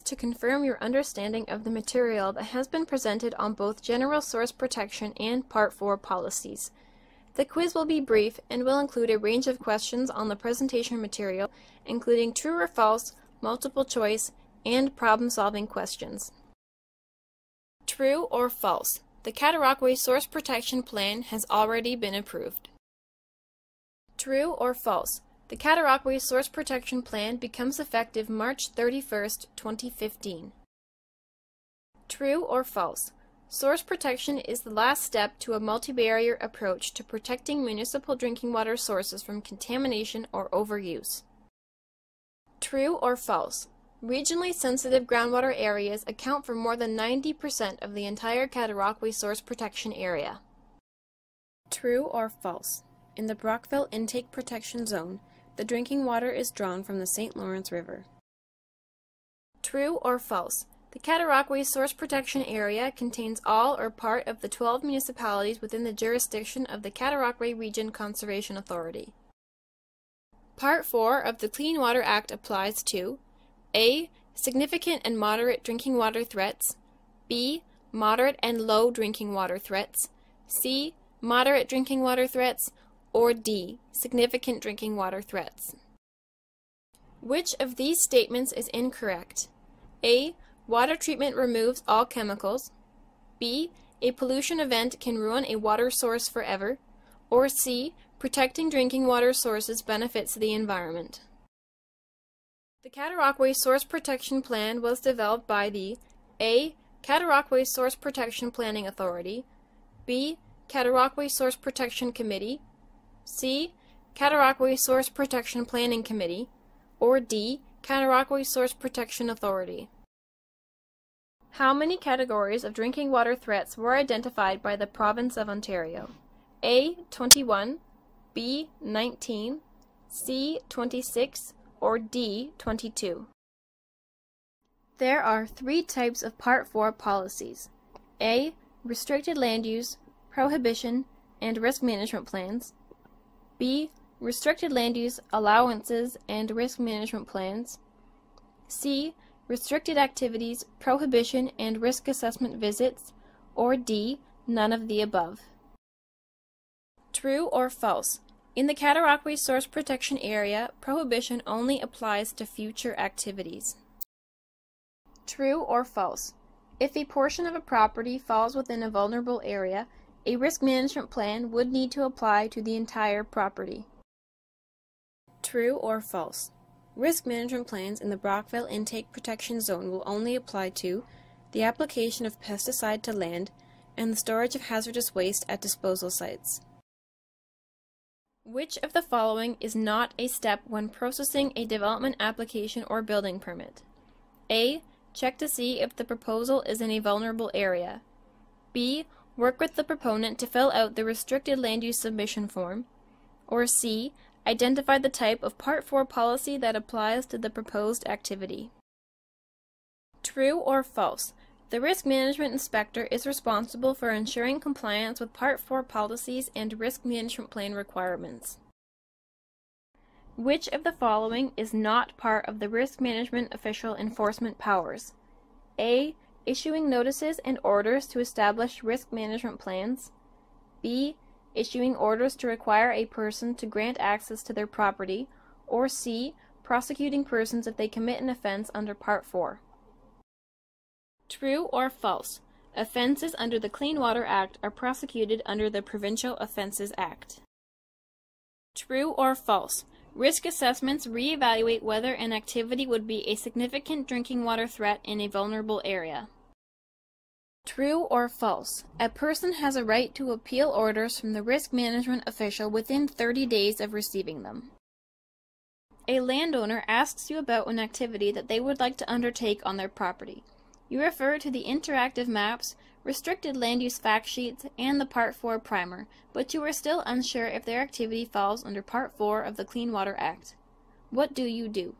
to confirm your understanding of the material that has been presented on both General Source Protection and Part 4 policies. The quiz will be brief and will include a range of questions on the presentation material, including true or false, multiple choice, and problem-solving questions. True or false? The Cataraqui Source Protection Plan has already been approved. True or false? The Cataraqui Source Protection Plan becomes effective March 31st, 2015. True or false? Source protection is the last step to a multi-barrier approach to protecting municipal drinking water sources from contamination or overuse. True or false? Regionally sensitive groundwater areas account for more than 90% of the entire Cataraqui Source Protection Area. True or false? In the Brockville Intake Protection Zone, the drinking water is drawn from the St. Lawrence River. True or false? The Cataraqui Source Protection Area contains all or part of the 12 municipalities within the jurisdiction of the Cataraqui Region Conservation Authority. Part 4 of the Clean Water Act applies to A. Significant and moderate drinking water threats, B. Moderate and low drinking water threats, C. Moderate drinking water threats, or D. Significant drinking water threats. Which of these statements is incorrect? A. Water treatment removes all chemicals. B. A pollution event can ruin a water source forever. Or C. Protecting drinking water sources benefits the environment. The Cataraqui Source Protection Plan was developed by the A. Cataraqui Source Protection Planning Authority, B. Cataraqui Source Protection Committee, C. Cataraqui Source Protection Planning Committee, or D. Cataraqui Source Protection Authority. How many categories of drinking water threats were identified by the Province of Ontario? A. 21, B. 19, C. 26, or D. 22. There are 3 types of Part 4 policies. A. Restricted land use, prohibition, and risk management plans. B. Restricted land use, allowances, and risk management plans. C. Restricted activities, prohibition, and risk assessment visits. Or D. None of the above. True or false? In the Cataraqui Source Protection Area, prohibition only applies to future activities. True or false? If a portion of a property falls within a vulnerable area, a risk management plan would need to apply to the entire property. True or false? Risk management plans in the Brockville Intake Protection Zone will only apply to the application of pesticide to land and the storage of hazardous waste at disposal sites. Which of the following is not a step when processing a development application or building permit? A. Check to see if the proposal is in a vulnerable area. B. Work with the proponent to fill out the restricted land use submission form. Or C. Identify the type of Part 4 policy that applies to the proposed activity. True or false? The Risk Management Inspector is responsible for ensuring compliance with Part 4 policies and risk management plan requirements. Which of the following is not part of the Risk Management Official Enforcement Powers? A. Issuing notices and orders to establish risk management plans. B. Issuing orders to require a person to grant access to their property. Or C. Prosecuting persons if they commit an offense under Part 4. True or false? Offenses under the Clean Water Act are prosecuted under the Provincial Offences Act. True or false? Risk assessments re-evaluate whether an activity would be a significant drinking water threat in a vulnerable area. True or false? A person has a right to appeal orders from the risk management official within 30 days of receiving them. A landowner asks you about an activity that they would like to undertake on their property. You refer to the interactive maps, restricted land use fact sheets, and the Part 4 primer, but you are still unsure if their activity falls under Part 4 of the Clean Water Act. What do you do?